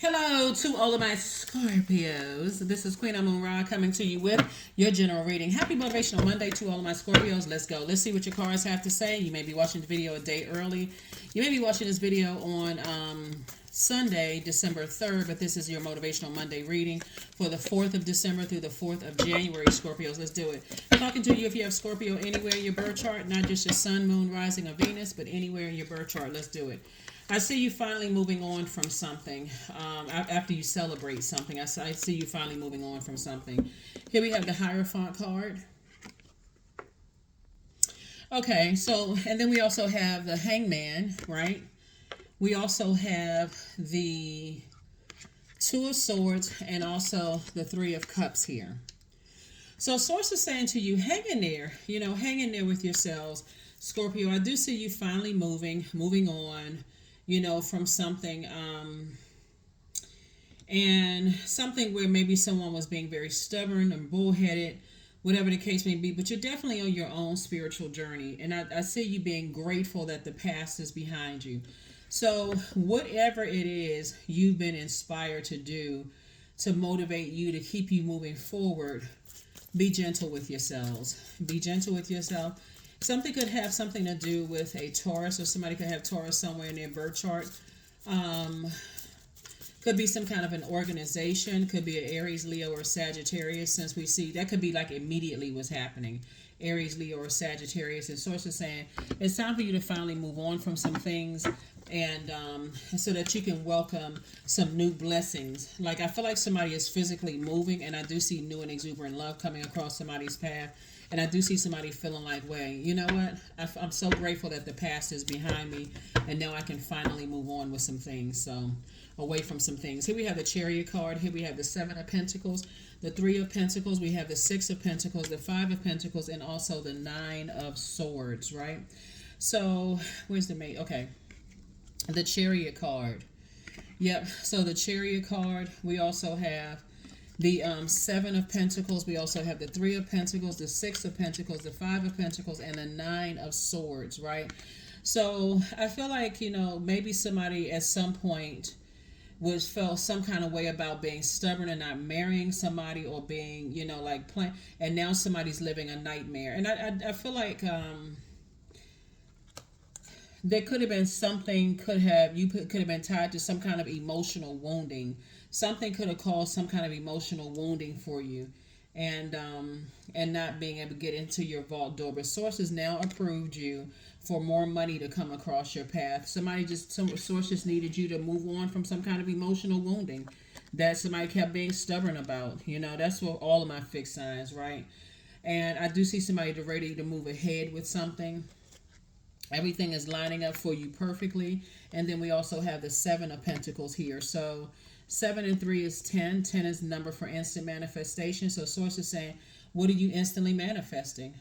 Hello to all of my Scorpios. This is Queen Amun Ra coming to you with your general reading. Happy Motivational Monday to all of my Scorpios. Let's go. Let's see what your cards have to say. You may be watching the video a day early. You may be watching this video on Sunday, December 3rd, but this is your Motivational Monday reading for the 4th of December through the 4th of January, Scorpios. Let's do it. Talking to you if you have Scorpio anywhere in your birth chart, not just your sun, moon, rising, or Venus, but anywhere in your birth chart. Let's do it. I see you finally moving on from something after you celebrate something. I see you finally moving on from something. Here we have the Hierophant card. Okay, so, and then we also have the Hangman, right? We also have the Two of Swords and also the Three of Cups here. So Source is saying to you, hang in there, hang in there with yourselves. Scorpio, I do see you finally moving on, from something, and something where maybe someone was being very stubborn and bullheaded, whatever the case may be, but you're definitely on your own spiritual journey. And I see you being grateful that the past is behind you. So whatever it is you've been inspired to do to motivate you, to keep you moving forward, be gentle with yourselves. Be gentle with yourself. Something could have something to do with a Taurus, or somebody could have Taurus somewhere in their birth chart. Could be some kind of an organization. Could be an Aries, Leo, or Sagittarius. Since we see that could be like immediately what's happening. Aries, Leo, or Sagittarius. And Source is saying it's time for you to finally move on from some things, and so that you can welcome some new blessings. Like, I feel like somebody is physically moving, and I do see new and exuberant love coming across somebody's path. And I do see somebody feeling like, wait, you know what? I'm so grateful that the past is behind me, and now I can finally move on with some things. So, away from some things. Here we have the Chariot card. Here we have the Seven of Pentacles, the Three of Pentacles. We have the Six of Pentacles, the Five of Pentacles, and also the Nine of Swords, right? So, where's the mate? Okay. The Chariot card. Yep. So, the Chariot card, we also have the Seven of Pentacles. We also have the Three of Pentacles, the Six of Pentacles, the Five of Pentacles, and the Nine of Swords, right? So I feel like, maybe somebody at some point felt some kind of way about being stubborn and not marrying somebody, or being, and now somebody's living a nightmare. And I feel like there could have been something, could have been tied to some kind of emotional wounding. Something could have caused some kind of emotional wounding for you, and not being able to get into your vault door. But Source has now approved you for more money to come across your path. Source just needed you to move on from some kind of emotional wounding that somebody kept being stubborn about. That's what all of my fixed signs, right? And I do see somebody ready to move ahead with something. Everything is lining up for you perfectly. And then we also have the Seven of Pentacles here. So 7 and 3 is 10. 10 is the number for instant manifestation. So Source is saying, what are you instantly manifesting?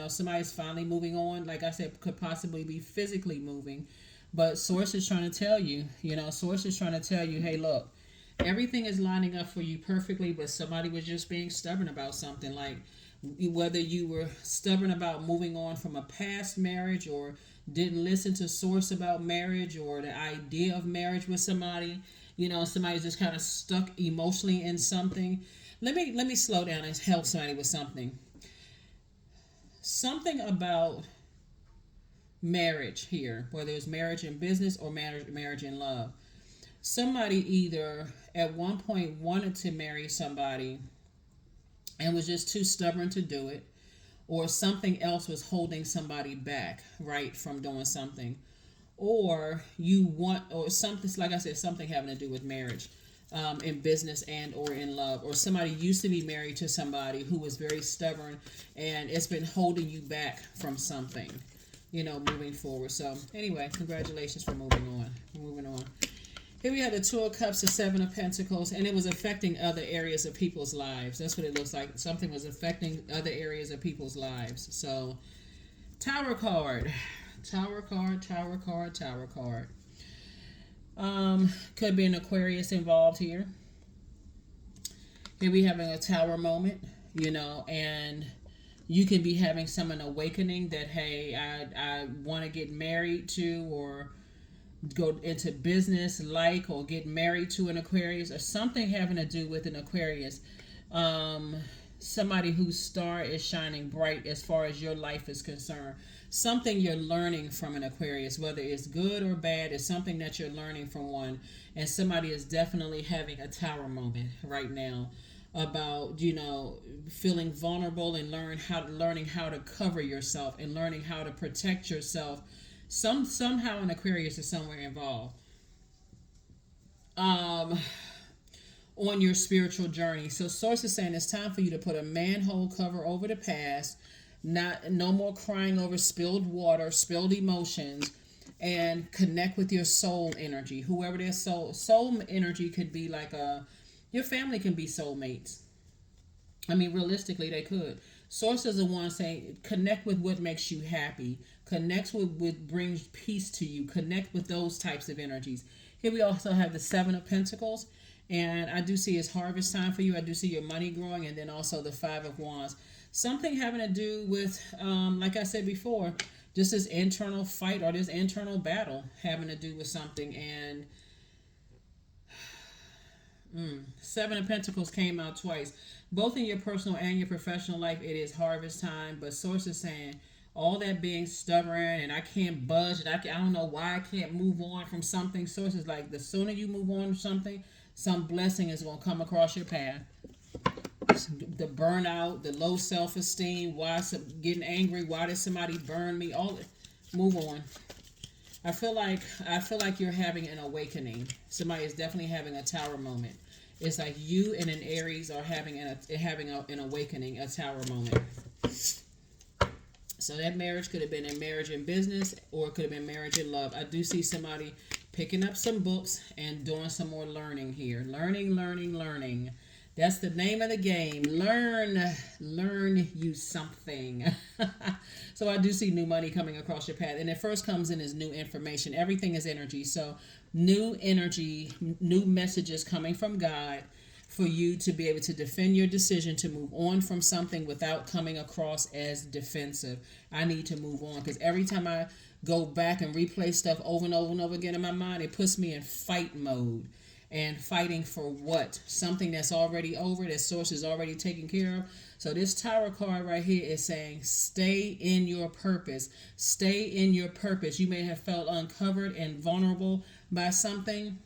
Somebody's finally moving on. Like I said, could possibly be physically moving. But Source is trying to tell you, Source is trying to tell you, hey, look, everything is lining up for you perfectly, but somebody was just being stubborn about something. Like, whether you were stubborn about moving on from a past marriage, or didn't listen to Source about marriage, or the idea of marriage with somebody. Somebody's just kind of stuck emotionally in something. Let me slow down and help somebody with something. Something about marriage here, whether it's marriage in business or marriage in love. Somebody either at one point wanted to marry somebody and was just too stubborn to do it, or something else was holding somebody back, right, from doing something. Or something, like I said, something having to do with marriage, in business and or in love. Or somebody used to be married to somebody who was very stubborn, and it's been holding you back from something, moving forward. So anyway, congratulations for moving on. Here we have the Two of Cups, the Seven of Pentacles, and it was affecting other areas of people's lives. That's what it looks like. Something was affecting other areas of people's lives. So, Tower card. Tower card. Could be an Aquarius involved here. Here we having a Tower moment, and you can be having an awakening that, hey, I want to get married to, or go into business like or get married to an Aquarius, or something having to do with an Aquarius. Um, Somebody whose star is shining bright as far as your life is concerned. Something you're learning from an Aquarius, whether it's good or bad, is something that you're learning from one. And somebody is definitely having a tower moment right now about, feeling vulnerable and learning how to cover yourself and learning how to protect yourself. Somehow an Aquarius is somewhere involved. Um, on your spiritual journey. So source is saying it's time for you to put a manhole cover over the past, no more crying over spilled water, spilled emotions, and connect with your soul energy. Whoever their soul energy could be like your family can be soulmates. I mean, realistically, they could. Sources are one saying connect with what makes you happy. Connect with what brings peace to you. Connect with those types of energies. Here we also have the Seven of Pentacles. And I do see it's harvest time for you. I do see your money growing. And then also the Five of Wands. Something having to do with, like I said before, just this internal fight or this internal battle having to do with something. And Seven of Pentacles came out twice. Both in your personal and your professional life, it is harvest time. But source is saying all that being stubborn and I can't budge. And I don't know why I can't move on from something. Source is like the sooner you move on from something, some blessing is going to come across your path. The burnout, the low self-esteem, getting angry, why did somebody burn me? Move on. I feel like you're having an awakening. Somebody is definitely having a tower moment. It's like you and an Aries are having an awakening, a tower moment. So that marriage could have been a marriage in business, or it could have been marriage in love. I do see somebody picking up some books and doing some more learning here. Learning. That's the name of the game. Learn you something. So I do see new money coming across your path. And it first comes in as new information. Everything is energy. So new energy, new messages coming from God for you to be able to defend your decision to move on from something without coming across as defensive. I need to move on because every time I go back and replay stuff over and over and over again in my mind, it puts me in fight mode. And fighting for what? Something that's already over, that source is already taken care of. So this Tower card right here is saying, stay in your purpose. Stay in your purpose. You may have felt uncovered and vulnerable by something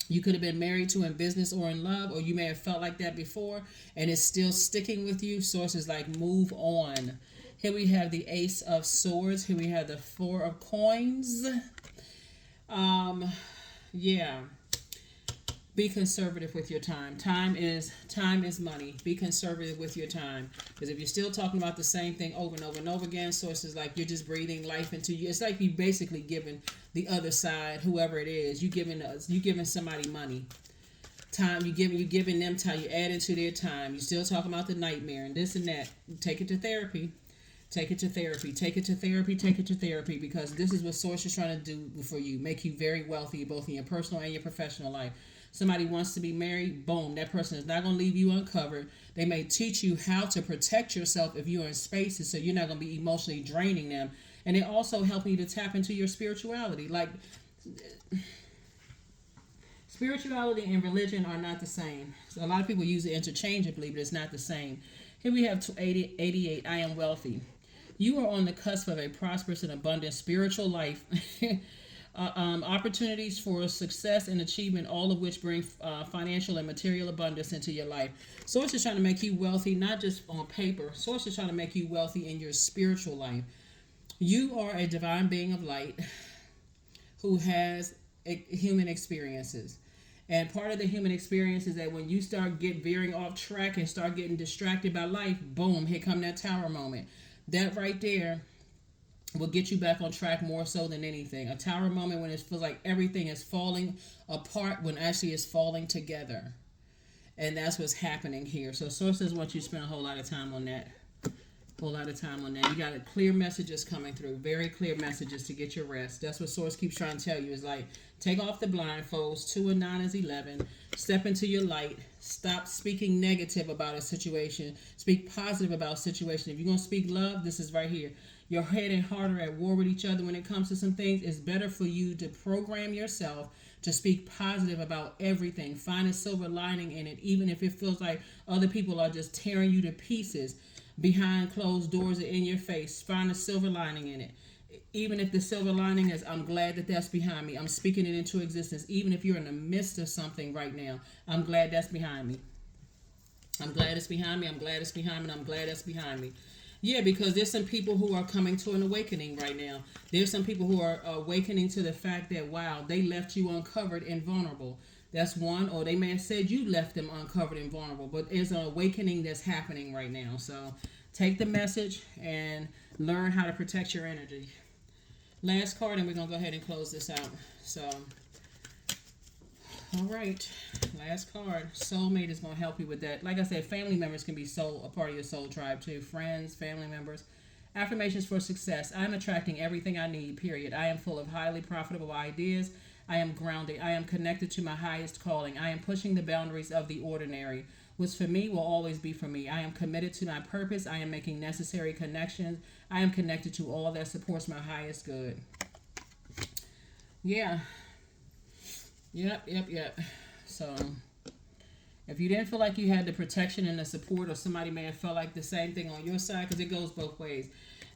you could have been married to in business or in love, or you may have felt like that before, and it's still sticking with you. Sources like move on. Here we have the Ace of Swords. Here we have the Four of Coins. Yeah. Be conservative with your time. Time is money. Be conservative with your time. Because if you're still talking about the same thing over and over and over again, sources like you're just breathing life into you. It's like you basically giving the other side, whoever it is, you giving somebody money. Time, you giving them time. You add into their time. You still talking about the nightmare and this and that. Take it to therapy. Take it to therapy. Take it to therapy. Take it to therapy. Because this is what source is trying to do for you. Make you very wealthy, both in your personal and your professional life. Somebody wants to be married, boom, that person is not going to leave you uncovered. They may teach you how to protect yourself if you're in spaces, so you're not going to be emotionally draining them. And they also help you to tap into your spirituality. Like, spirituality and religion are not the same. So a lot of people use it interchangeably, but it's not the same. Here we have 88, I am wealthy. You are on the cusp of a prosperous and abundant spiritual life. Opportunities for success and achievement, all of which bring financial and material abundance into your life. Source is trying to make you wealthy, not just on paper. Source is trying to make you wealthy in your spiritual life. You are a divine being of light who has human experiences. And part of the human experience is that when you start veering off track and start getting distracted by life, boom, here come that tower moment. That right there will get you back on track more so than anything. A tower moment when it feels like everything is falling apart when actually it's falling together. And that's what's happening here. So sources want you to spend a whole lot of time on that. You got clear messages coming through. Very clear messages to get your rest. That's what source keeps trying to tell you. Is like, take off the blindfolds. 2 and 9 is 11. Step into your light. Stop speaking negative about a situation. Speak positive about a situation. If you're going to speak love, this is right here. your head and heart are at war with each other when it comes to some things, it's better for you to program yourself to speak positive about everything. Find a silver lining in it, even if it feels like other people are just tearing you to pieces behind closed doors or in your face. Find a silver lining in it. Even if the silver lining is, I'm glad that that's behind me. I'm speaking it into existence. Even if you're in the midst of something right now, I'm glad that's behind me. I'm glad it's behind me. I'm glad it's behind me. I'm glad that's behind me. Yeah, because there's some people who are coming to an awakening right now. There's some people who are awakening to the fact that, wow, they left you uncovered and vulnerable. That's one. Or they may have said you left them uncovered and vulnerable. But there's an awakening that's happening right now. So take the message and learn how to protect your energy. Last card, and we're going to go ahead and close this out. So, all right. Last card. Soulmate is going to help you with that. Like I said, family members can be a part of your soul tribe too. Friends, family members. Affirmations for success. I am attracting everything I need, period. I am full of highly profitable ideas. I am grounded. I am connected to my highest calling. I am pushing the boundaries of the ordinary. What's for me will always be for me. I am committed to my purpose. I am making necessary connections. I am connected to all that supports my highest good. Yeah. Yep. So, if you didn't feel like you had the protection and the support, or somebody may have felt like the same thing on your side, because it goes both ways.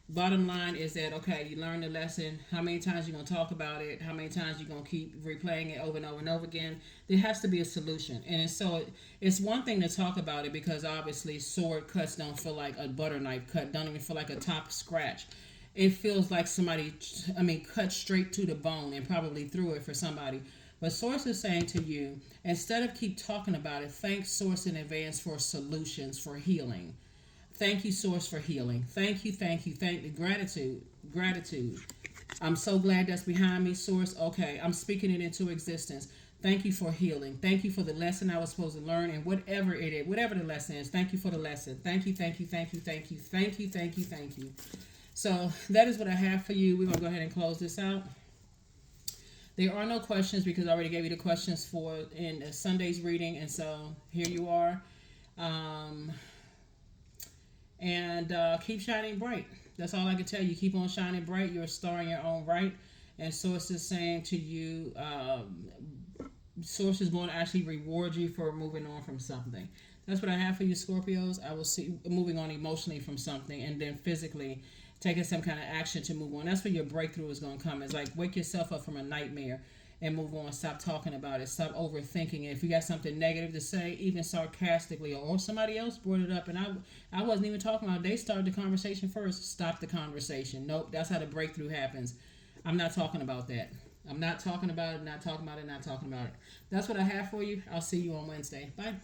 Bottom line is that, okay, you learned the lesson. How many times you going to talk about it? How many times you going to keep replaying it over and over and over again? There has to be a solution. And so it's one thing to talk about it, because obviously sword cuts don't feel like a butter knife cut, don't even feel like a top scratch. It feels like somebody, cut straight to the bone and probably threw it for somebody. But Source is saying to you, instead of keep talking about it, thank Source in advance for solutions, for healing. Thank you, Source, for healing. Thank you. Gratitude. I'm so glad that's behind me, Source. Okay, I'm speaking it into existence. Thank you for healing. Thank you for the lesson I was supposed to learn, and whatever it is, whatever the lesson is, thank you for the lesson. Thank you. So that is what I have for you. We're going to go ahead and close this out. There are no questions, because I already gave you the questions for in Sunday's reading, and so here you are. Keep shining bright. That's all I can tell you. Keep on shining bright. You're a star in your own right. And Source is saying to you, Source is going to actually reward you for moving on from something. That's what I have for you, Scorpios. I will see moving on emotionally from something, and then physically taking some kind of action to move on. That's where your breakthrough is going to come. It's like wake yourself up from a nightmare and move on. Stop talking about it. Stop overthinking it. If you got something negative to say, even sarcastically, or somebody else brought it up and I wasn't even talking about it. They started the conversation first. Stop the conversation. Nope, that's how the breakthrough happens. I'm not talking about that. I'm not talking about it, not talking about it. That's what I have for you. I'll see you on Wednesday. Bye.